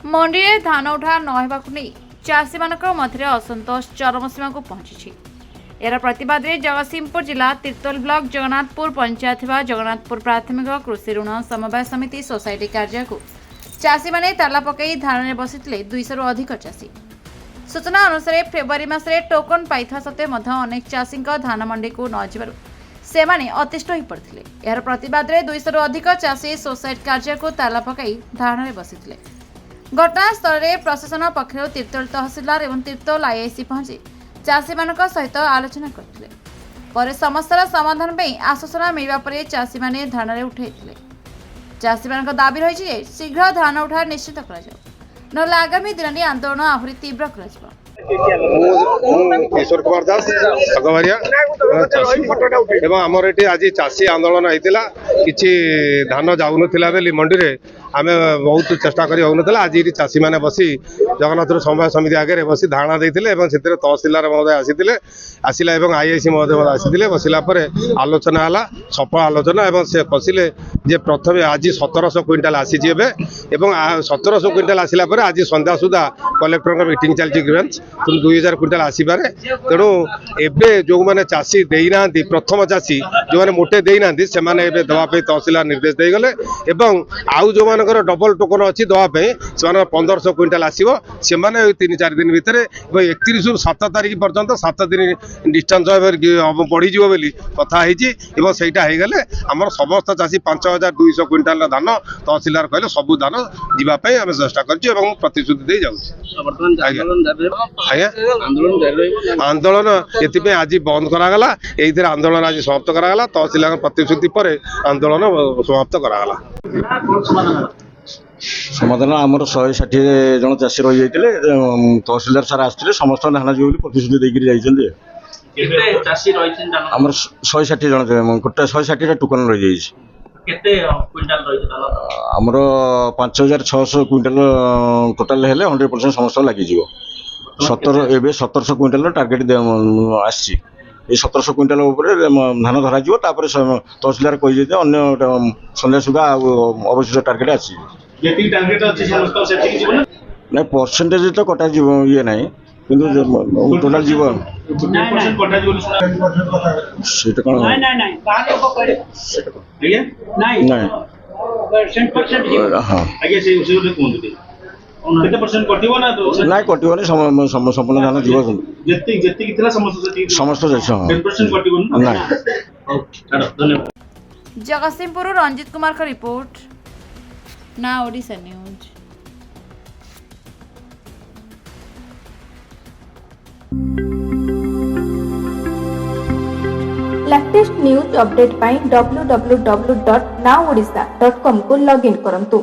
मंडी में धान उठा नहेबाकु नहीं चाषी मध्य असंतोष चरम सीमा को पहुंची। यार प्रतिवाद में जगतसिंहपुर जिला तिर्तोल ब्लॉक जगन्नाथपुर पंचायत जगन्नाथपुर प्राथमिक कृषि ऋण समवाय समिति सोसाइटी कार्य को चाषी मैंने ताला पकई धान में बसी 200 रु अधिक चाषी। सूचना अनुसार फेब्रुआरी मासरे टोकन पाई सत्वे अनेक चाषी धान मंडी को न जावर सेमाने अतिष्ठ हो पड़ते। यार प्रतिवाद में 200 रु अधिक चाषी सोसाइटी कार्य को ताला पकई धान में बसी। घटनास्थल में प्रशासन पक्षर तिर्तोल तहसिलदार और तिर्तोल आईआईसी पहुंची चाषी सहित आलोचना करते। समस्या समाधान में आश्वासन मिलवा पर चाषी मैंने धान में उठाई। चाषी दाबी रही शीघ्र धान उठा निश्चित कर आगामी दिन में आंदोलन आहरी तीव्र कर। किशोर कुमार दास अगवारिया चाषी एवं आमर ये आज चाषी आंदोलन होता कि धान जाऊन बेली मंडी में आम बहुत चेष्टा कर आज ये चाषी मैंने बसी जगन्नाथ समवाय समिति आगे बसी धारणा देते तहसिलदार महोदय आसी आसला आईआईसी महोदय आसी बसला आलोचना है सफल आलोचना और से बसिले जे प्रथम आज 1700 क्विंटाल आसी 1700 क्विंटाल आसला आज संध्या सुधा कलेक्टर मीटिंग चलती ग्रीवेंस 2000 क्विंटाल आसपे तेणु एवं जो मैंने चाषी देना प्रथम चाषी जो मैंने मोटे देना से दवाई तहसिलदार निर्देश देगले आउ जो मानकर डबल टोकन अच्छी दवाई से 1500 क्विंटाल आसो से 3-4 दिन भितर 31 रु 7 तारीख पर्यंत 7 दिन डिस्टेंस बढ़ीज बोली कथाई से आम समस्त चाषी 5200 क्विंटाल धान तहसिलदार कहले सबू धान जावाई आम चेष्टा कर प्रतिश्रुति दे आंदोलन ये आज बंद करागला ये आंदोलन आज समाप्त करागला तहसिलदार प्रतिश्रुति पर आंदोलन समाप्त करागला। समाधान आमर 160 जन चाषी रही जाते तहसिलदार सार आसते समस्त धान जी प्रतिश्रुति आमर 160 जन गोटे 160 टोकन रही आमर 5600 क्विंटाल टोटाल हेले 100% समस्त लगी 1700 क्विंटाल टार्गेट आसी 1700 क्विंटाल धान धरा तहसिलदार कही अन्य संध्या सुधा अवशिष्ट टार्गेट आसी ना परसेंटेज तो कटा ये ना कि टोटाल जीव ना कटोनी संपूर्ण धान जीव समस्त जगतसिंहपुर रंजित कुमार का रिपोर्ट ना Odisha news. Latest news update पाई www.nowodisha.com को लॉगिन करंतु।